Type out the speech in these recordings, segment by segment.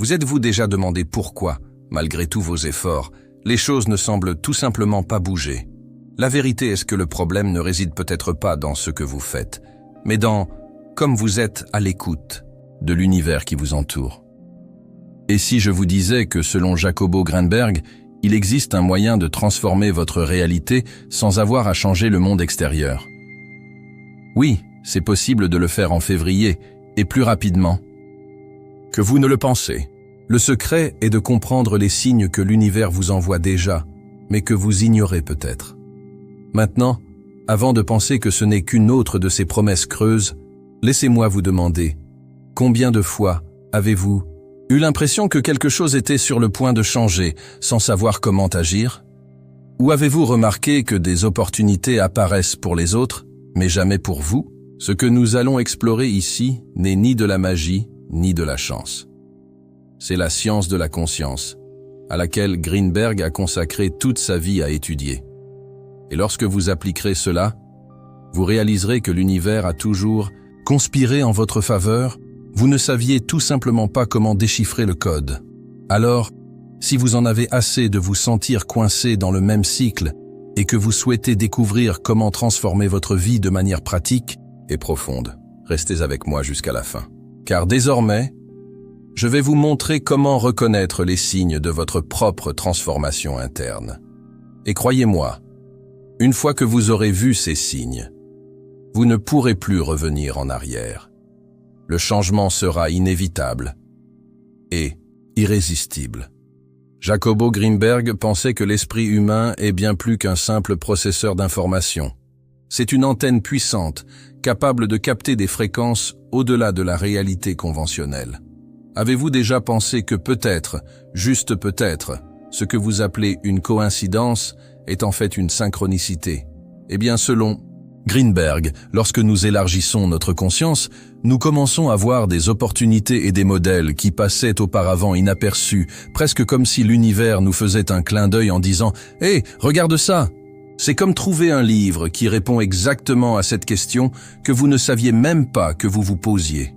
Vous êtes-vous déjà demandé pourquoi, malgré tous vos efforts, les choses ne semblent tout simplement pas bouger? La vérité est que le problème ne réside peut-être pas dans ce que vous faites, mais dans comme vous êtes à l'écoute de l'univers qui vous entoure. Et si je vous disais que selon Jacobo Greenberg, il existe un moyen de transformer votre réalité sans avoir à changer le monde extérieur? Oui, c'est possible de le faire en février, et plus rapidement que vous ne le pensez. Le secret est de comprendre les signes que l'univers vous envoie déjà, mais que vous ignorez peut-être. Maintenant, avant de penser que ce n'est qu'une autre de ces promesses creuses, laissez-moi vous demander, combien de fois avez-vous eu l'impression que quelque chose était sur le point de changer sans savoir comment agir? Ou avez-vous remarqué que des opportunités apparaissent pour les autres, mais jamais pour vous? Ce que nous allons explorer ici n'est ni de la magie, ni de la chance. C'est la science de la conscience, à laquelle Greenberg a consacré toute sa vie à étudier. Et lorsque vous appliquerez cela, vous réaliserez que l'univers a toujours conspiré en votre faveur. Vous ne saviez tout simplement pas comment déchiffrer le code. Alors, si vous en avez assez de vous sentir coincé dans le même cycle et que vous souhaitez découvrir comment transformer votre vie de manière pratique et profonde, restez avec moi jusqu'à la fin. Car désormais, je vais vous montrer comment reconnaître les signes de votre propre transformation interne. Et croyez-moi, une fois que vous aurez vu ces signes, vous ne pourrez plus revenir en arrière. Le changement sera inévitable et irrésistible. Jacobo Greenberg pensait que l'esprit humain est bien plus qu'un simple processeur d'informations. C'est une antenne puissante, capable de capter des fréquences au-delà de la réalité conventionnelle. Avez-vous déjà pensé que peut-être, juste peut-être, ce que vous appelez une coïncidence est en fait une synchronicité? Eh bien, selon Greenberg, lorsque nous élargissons notre conscience, nous commençons à voir des opportunités et des modèles qui passaient auparavant inaperçus, presque comme si l'univers nous faisait un clin d'œil en disant « Hé, regarde ça !» C'est comme trouver un livre qui répond exactement à cette question que vous ne saviez même pas que vous vous posiez.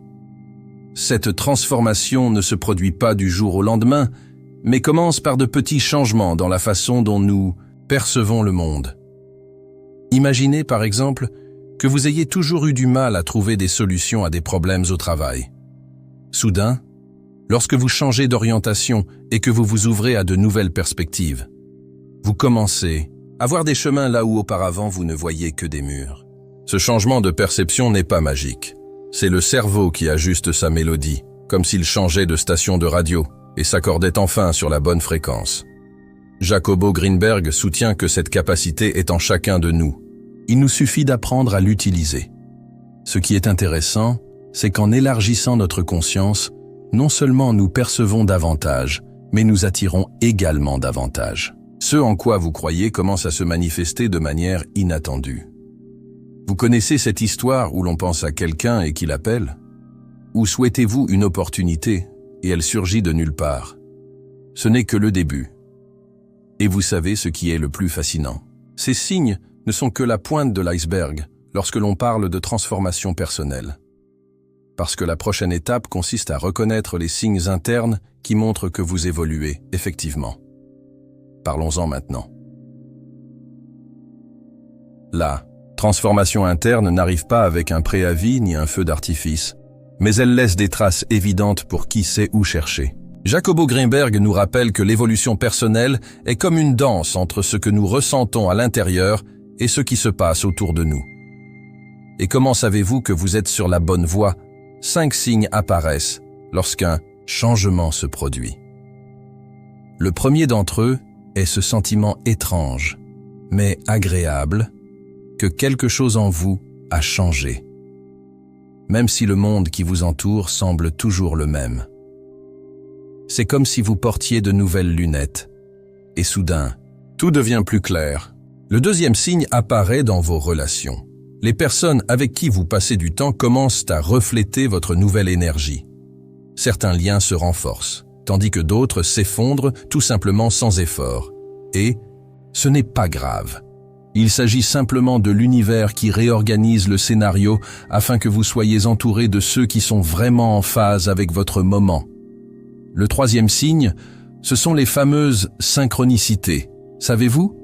Cette transformation ne se produit pas du jour au lendemain, mais commence par de petits changements dans la façon dont nous percevons le monde. Imaginez par exemple que vous ayez toujours eu du mal à trouver des solutions à des problèmes au travail. Soudain, lorsque vous changez d'orientation et que vous vous ouvrez à de nouvelles perspectives, vous commencez à voir des chemins là où auparavant vous ne voyiez que des murs. Ce changement de perception n'est pas magique. C'est le cerveau qui ajuste sa mélodie, comme s'il changeait de station de radio et s'accordait enfin sur la bonne fréquence. Jacobo Greenberg soutient que cette capacité est en chacun de nous. Il nous suffit d'apprendre à l'utiliser. Ce qui est intéressant, c'est qu'en élargissant notre conscience, non seulement nous percevons davantage, mais nous attirons également davantage. Ce en quoi vous croyez commence à se manifester de manière inattendue. Vous connaissez cette histoire où l'on pense à quelqu'un et qu'il appelle? Ou souhaitez-vous une opportunité et elle surgit de nulle part? Ce n'est que le début. Et vous savez ce qui est le plus fascinant. Ces signes ne sont que la pointe de l'iceberg lorsque l'on parle de transformation personnelle. Parce que la prochaine étape consiste à reconnaître les signes internes qui montrent que vous évoluez, effectivement. Parlons-en maintenant. La transformation interne n'arrive pas avec un préavis ni un feu d'artifice, mais elle laisse des traces évidentes pour qui sait où chercher. Jacobo Greenberg nous rappelle que l'évolution personnelle est comme une danse entre ce que nous ressentons à l'intérieur et ce qui se passe autour de nous. Et comment savez-vous que vous êtes sur la bonne voie? 5 signes apparaissent lorsqu'un changement se produit. Le premier d'entre eux est ce sentiment étrange, mais agréable, que quelque chose en vous a changé, même si le monde qui vous entoure semble toujours le même. C'est comme si vous portiez de nouvelles lunettes, et soudain, tout devient plus clair. Le deuxième signe apparaît dans vos relations. Les personnes avec qui vous passez du temps commencent à refléter votre nouvelle énergie. Certains liens se renforcent, tandis que d'autres s'effondrent tout simplement sans effort. Et ce n'est pas grave. Il s'agit simplement de l'univers qui réorganise le scénario afin que vous soyez entouré de ceux qui sont vraiment en phase avec votre moment. Le troisième signe, ce sont les fameuses synchronicités. Savez-vous?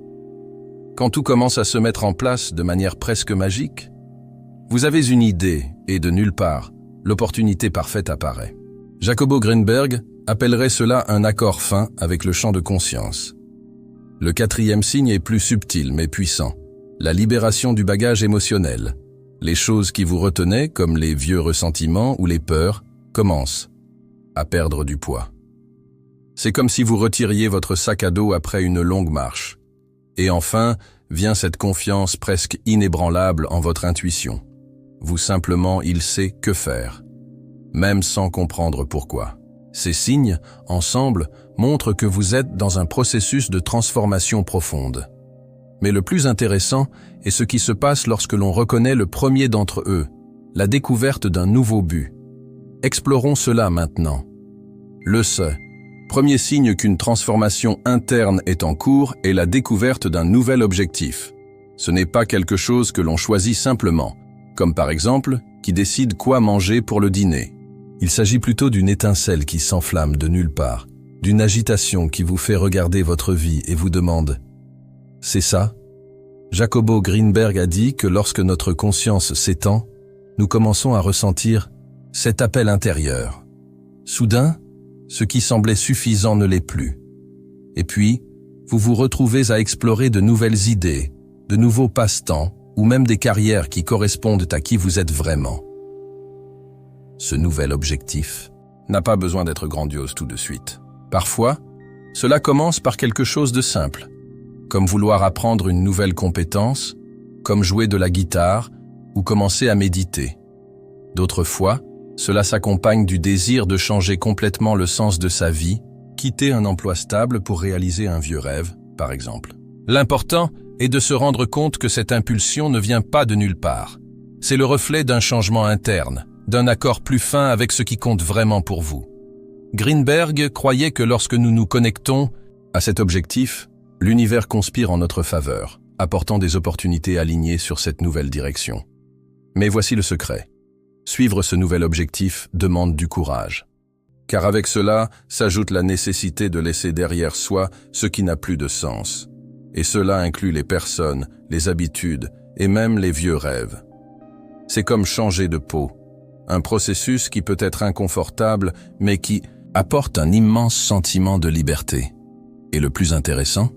Quand tout commence à se mettre en place de manière presque magique, vous avez une idée et de nulle part, l'opportunité parfaite apparaît. Jacobo Greenberg appellerait cela un accord fin avec le champ de conscience. Le quatrième signe est plus subtil mais puissant. La libération du bagage émotionnel. Les choses qui vous retenaient, comme les vieux ressentiments ou les peurs, commencent à perdre du poids. C'est comme si vous retiriez votre sac à dos après une longue marche. Et enfin, vient cette confiance presque inébranlable en votre intuition. Vous simplement, il sait que faire, même sans comprendre pourquoi. Ces signes, ensemble, montrent que vous êtes dans un processus de transformation profonde. Mais le plus intéressant est ce qui se passe lorsque l'on reconnaît le premier d'entre eux, la découverte d'un nouveau but. Explorons cela maintenant. Le premier signe qu'une transformation interne est en cours est la découverte d'un nouvel objectif. Ce n'est pas quelque chose que l'on choisit simplement, comme par exemple, qui décide quoi manger pour le dîner. Il s'agit plutôt d'une étincelle qui s'enflamme de nulle part, d'une agitation qui vous fait regarder votre vie et vous demande « C'est ça ?» Jacobo Greenberg a dit que lorsque notre conscience s'étend, nous commençons à ressentir cet appel intérieur. Soudain, ce qui semblait suffisant ne l'est plus. Et puis, vous vous retrouvez à explorer de nouvelles idées, de nouveaux passe-temps ou même des carrières qui correspondent à qui vous êtes vraiment. Ce nouvel objectif n'a pas besoin d'être grandiose tout de suite. Parfois, cela commence par quelque chose de simple, comme vouloir apprendre une nouvelle compétence, comme jouer de la guitare ou commencer à méditer. D'autres fois, cela s'accompagne du désir de changer complètement le sens de sa vie, quitter un emploi stable pour réaliser un vieux rêve, par exemple. L'important est de se rendre compte que cette impulsion ne vient pas de nulle part. C'est le reflet d'un changement interne, d'un accord plus fin avec ce qui compte vraiment pour vous. Greenberg croyait que lorsque nous nous connectons à cet objectif, l'univers conspire en notre faveur, apportant des opportunités alignées sur cette nouvelle direction. Mais voici le secret. Suivre ce nouvel objectif demande du courage. Car avec cela s'ajoute la nécessité de laisser derrière soi ce qui n'a plus de sens. Et cela inclut les personnes, les habitudes et même les vieux rêves. C'est comme changer de peau. Un processus qui peut être inconfortable, mais qui apporte un immense sentiment de liberté. Et le plus intéressant,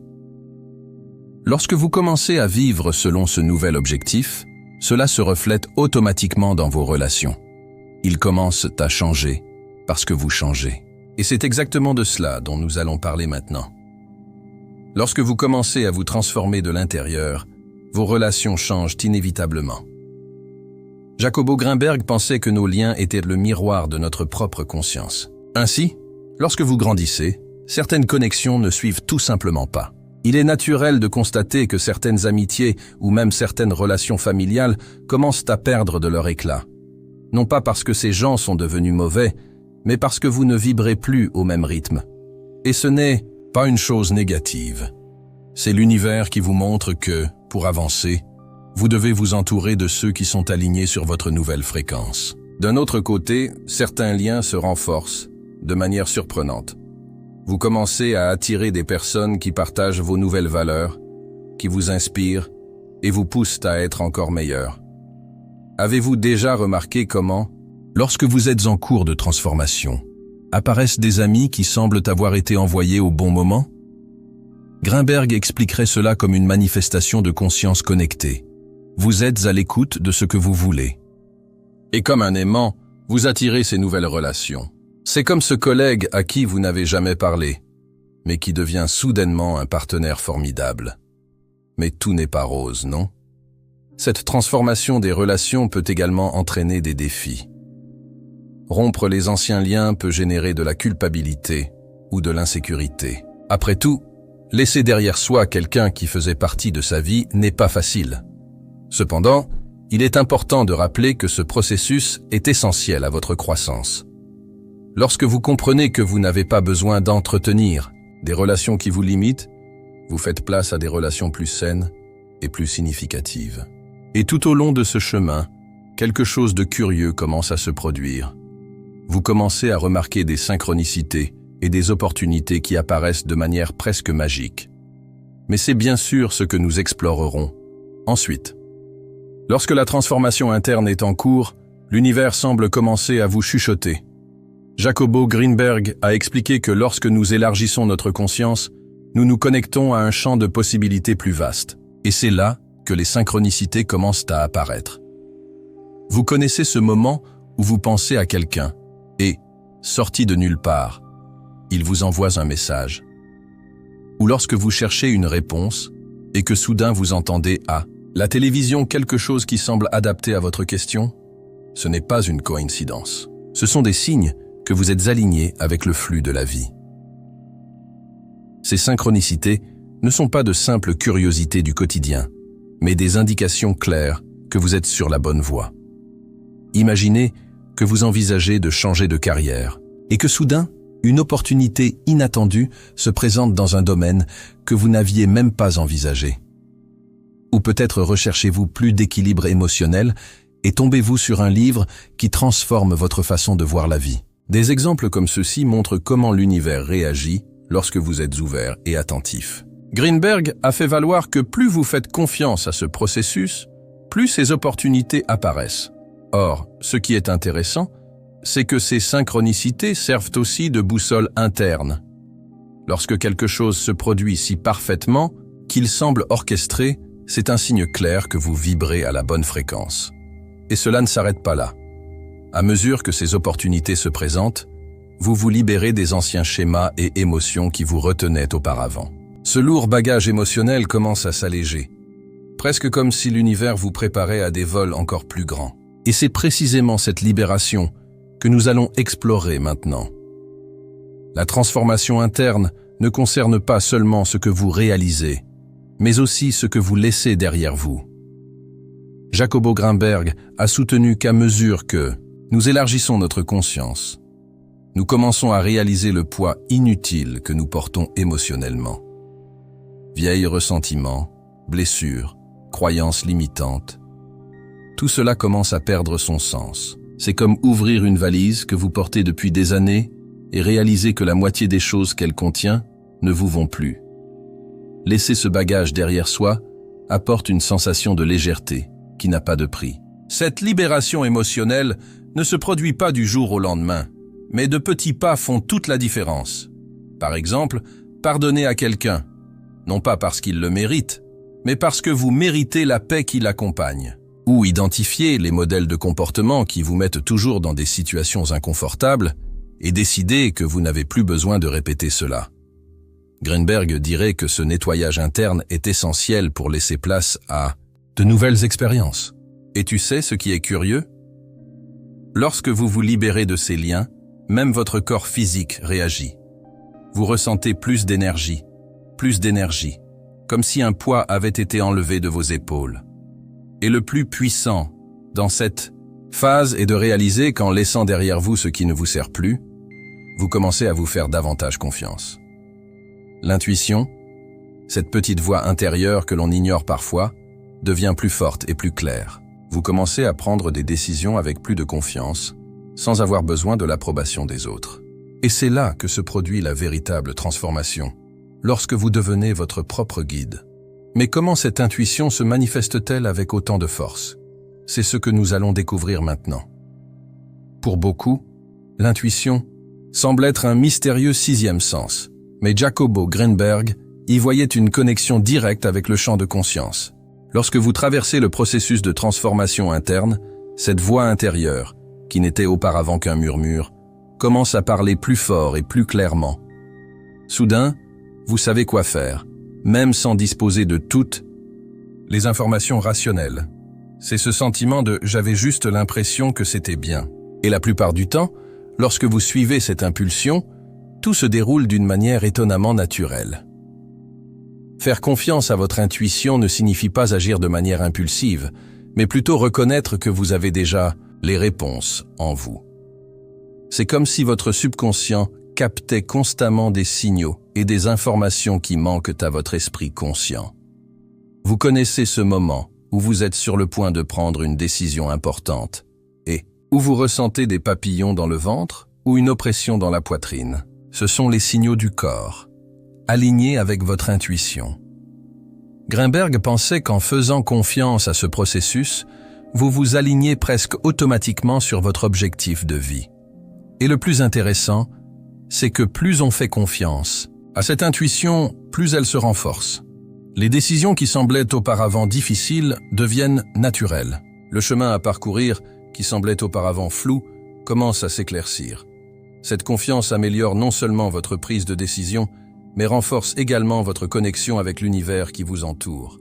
lorsque vous commencez à vivre selon ce nouvel objectif, cela se reflète automatiquement dans vos relations. Ils commencent à changer parce que vous changez. Et c'est exactement de cela dont nous allons parler maintenant. Lorsque vous commencez à vous transformer de l'intérieur, vos relations changent inévitablement. Jacobo Greenberg pensait que nos liens étaient le miroir de notre propre conscience. Ainsi, lorsque vous grandissez, certaines connexions ne suivent tout simplement pas. Il est naturel de constater que certaines amitiés ou même certaines relations familiales commencent à perdre de leur éclat. Non pas parce que ces gens sont devenus mauvais, mais parce que vous ne vibrez plus au même rythme. Et ce n'est pas une chose négative. C'est l'univers qui vous montre que, pour avancer, vous devez vous entourer de ceux qui sont alignés sur votre nouvelle fréquence. D'un autre côté, certains liens se renforcent de manière surprenante. Vous commencez à attirer des personnes qui partagent vos nouvelles valeurs, qui vous inspirent et vous poussent à être encore meilleur. Avez-vous déjà remarqué comment, lorsque vous êtes en cours de transformation, apparaissent des amis qui semblent avoir été envoyés au bon moment? Greenberg expliquerait cela comme une manifestation de conscience connectée. Vous êtes à l'écoute de ce que vous voulez. Et comme un aimant, vous attirez ces nouvelles relations. C'est comme ce collègue à qui vous n'avez jamais parlé, mais qui devient soudainement un partenaire formidable. Mais tout n'est pas rose, non? Cette transformation des relations peut également entraîner des défis. Rompre les anciens liens peut générer de la culpabilité ou de l'insécurité. Après tout, laisser derrière soi quelqu'un qui faisait partie de sa vie n'est pas facile. Cependant, il est important de rappeler que ce processus est essentiel à votre croissance. Lorsque vous comprenez que vous n'avez pas besoin d'entretenir des relations qui vous limitent, vous faites place à des relations plus saines et plus significatives. Et tout au long de ce chemin, quelque chose de curieux commence à se produire. Vous commencez à remarquer des synchronicités et des opportunités qui apparaissent de manière presque magique. Mais c'est bien sûr ce que nous explorerons ensuite. Lorsque la transformation interne est en cours, l'univers semble commencer à vous chuchoter. Jacobo Greenberg a expliqué que lorsque nous élargissons notre conscience, nous nous connectons à un champ de possibilités plus vaste. Et c'est là que les synchronicités commencent à apparaître. Vous connaissez ce moment où vous pensez à quelqu'un et, sorti de nulle part, il vous envoie un message. Ou lorsque vous cherchez une réponse et que soudain vous entendez à la télévision quelque chose qui semble adapté à votre question, ce n'est pas une coïncidence. Ce sont des signes que vous êtes aligné avec le flux de la vie. Ces synchronicités ne sont pas de simples curiosités du quotidien, mais des indications claires que vous êtes sur la bonne voie. Imaginez que vous envisagez de changer de carrière et que soudain, une opportunité inattendue se présente dans un domaine que vous n'aviez même pas envisagé. Ou peut-être recherchez-vous plus d'équilibre émotionnel et tombez-vous sur un livre qui transforme votre façon de voir la vie. Des exemples comme ceux-ci montrent comment l'univers réagit lorsque vous êtes ouvert et attentif. Greenberg a fait valoir que plus vous faites confiance à ce processus, plus ces opportunités apparaissent. Or, ce qui est intéressant, c'est que ces synchronicités servent aussi de boussole interne. Lorsque quelque chose se produit si parfaitement qu'il semble orchestré, c'est un signe clair que vous vibrez à la bonne fréquence. Et cela ne s'arrête pas là. À mesure que ces opportunités se présentent, vous vous libérez des anciens schémas et émotions qui vous retenaient auparavant. Ce lourd bagage émotionnel commence à s'alléger, presque comme si l'univers vous préparait à des vols encore plus grands. Et c'est précisément cette libération que nous allons explorer maintenant. La transformation interne ne concerne pas seulement ce que vous réalisez, mais aussi ce que vous laissez derrière vous. Jacobo Greenberg a soutenu qu'à mesure que nous élargissons notre conscience, nous commençons à réaliser le poids inutile que nous portons émotionnellement. Vieilles ressentiments, blessures, croyances limitantes, tout cela commence à perdre son sens. C'est comme ouvrir une valise que vous portez depuis des années et réaliser que la moitié des choses qu'elle contient ne vous vont plus. Laisser ce bagage derrière soi apporte une sensation de légèreté qui n'a pas de prix. Cette libération émotionnelle ne se produit pas du jour au lendemain, mais de petits pas font toute la différence. Par exemple, pardonner à quelqu'un, non pas parce qu'il le mérite, mais parce que vous méritez la paix qui l'accompagne. Ou identifier les modèles de comportement qui vous mettent toujours dans des situations inconfortables et décider que vous n'avez plus besoin de répéter cela. Greenberg dirait que ce nettoyage interne est essentiel pour laisser place à de nouvelles expériences. Et tu sais ce qui est curieux? Lorsque vous vous libérez de ces liens, même votre corps physique réagit. Vous ressentez plus d'énergie, comme si un poids avait été enlevé de vos épaules. Et le plus puissant dans cette phase est de réaliser qu'en laissant derrière vous ce qui ne vous sert plus, vous commencez à vous faire davantage confiance. L'intuition, cette petite voix intérieure que l'on ignore parfois, devient plus forte et plus claire. Vous commencez à prendre des décisions avec plus de confiance, sans avoir besoin de l'approbation des autres. Et c'est là que se produit la véritable transformation, lorsque vous devenez votre propre guide. Mais comment cette intuition se manifeste-t-elle avec autant de force? C'est ce que nous allons découvrir maintenant. Pour beaucoup, l'intuition semble être un mystérieux sixième sens, mais Jacobo Greenberg y voyait une connexion directe avec le champ de conscience. Lorsque vous traversez le processus de transformation interne, cette voix intérieure, qui n'était auparavant qu'un murmure, commence à parler plus fort et plus clairement. Soudain, vous savez quoi faire, même sans disposer de toutes les informations rationnelles. C'est ce sentiment de « j'avais juste l'impression que c'était bien ». Et la plupart du temps, lorsque vous suivez cette impulsion, tout se déroule d'une manière étonnamment naturelle. Faire confiance à votre intuition ne signifie pas agir de manière impulsive, mais plutôt reconnaître que vous avez déjà les réponses en vous. C'est comme si votre subconscient captait constamment des signaux et des informations qui manquent à votre esprit conscient. Vous connaissez ce moment où vous êtes sur le point de prendre une décision importante et où vous ressentez des papillons dans le ventre ou une oppression dans la poitrine. Ce sont les signaux du corps, alignés avec votre intuition. Grimberg pensait qu'en faisant confiance à ce processus, vous vous alignez presque automatiquement sur votre objectif de vie. Et le plus intéressant, c'est que plus on fait confiance à cette intuition, plus elle se renforce. Les décisions qui semblaient auparavant difficiles deviennent naturelles. Le chemin à parcourir, qui semblait auparavant flou, commence à s'éclaircir. Cette confiance améliore non seulement votre prise de décision, mais renforce également votre connexion avec l'univers qui vous entoure.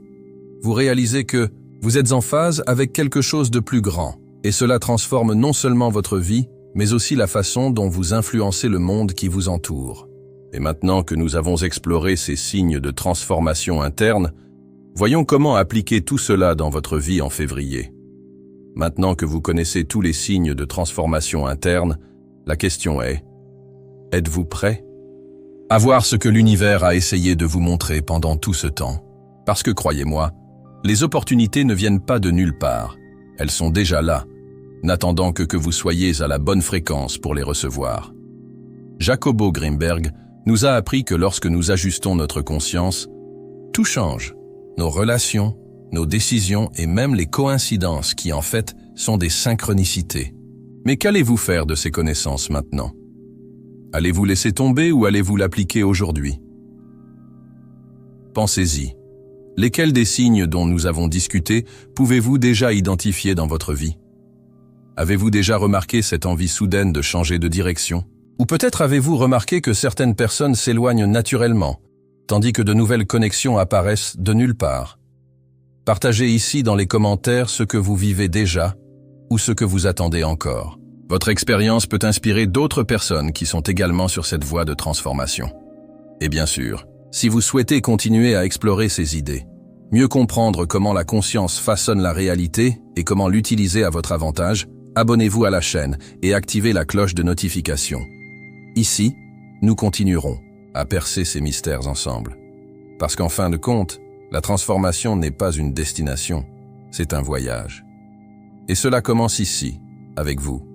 Vous réalisez que vous êtes en phase avec quelque chose de plus grand, et cela transforme non seulement votre vie, mais aussi la façon dont vous influencez le monde qui vous entoure. Et maintenant que nous avons exploré ces signes de transformation interne, voyons comment appliquer tout cela dans votre vie en février. Maintenant que vous connaissez tous les signes de transformation interne, la question est, êtes-vous prêt à voir ce que l'univers a essayé de vous montrer pendant tout ce temps? Parce que croyez-moi, les opportunités ne viennent pas de nulle part. Elles sont déjà là, n'attendant que vous soyez à la bonne fréquence pour les recevoir. Jacobo Grimberg nous a appris que lorsque nous ajustons notre conscience, tout change. Nos relations, nos décisions et même les coïncidences qui en fait sont des synchronicités. Mais qu'allez-vous faire de ces connaissances maintenant? Allez-vous laisser tomber ou allez-vous l'appliquer aujourd'hui? Pensez-y. Lesquels des signes dont nous avons discuté pouvez-vous déjà identifier dans votre vie? Avez-vous déjà remarqué cette envie soudaine de changer de direction? Ou peut-être avez-vous remarqué que certaines personnes s'éloignent naturellement, tandis que de nouvelles connexions apparaissent de nulle part? Partagez ici dans les commentaires ce que vous vivez déjà ou ce que vous attendez encore. Votre expérience peut inspirer d'autres personnes qui sont également sur cette voie de transformation. Et bien sûr, si vous souhaitez continuer à explorer ces idées, mieux comprendre comment la conscience façonne la réalité et comment l'utiliser à votre avantage, abonnez-vous à la chaîne et activez la cloche de notification. Ici, nous continuerons à percer ces mystères ensemble. Parce qu'en fin de compte, la transformation n'est pas une destination, c'est un voyage. Et cela commence ici, avec vous.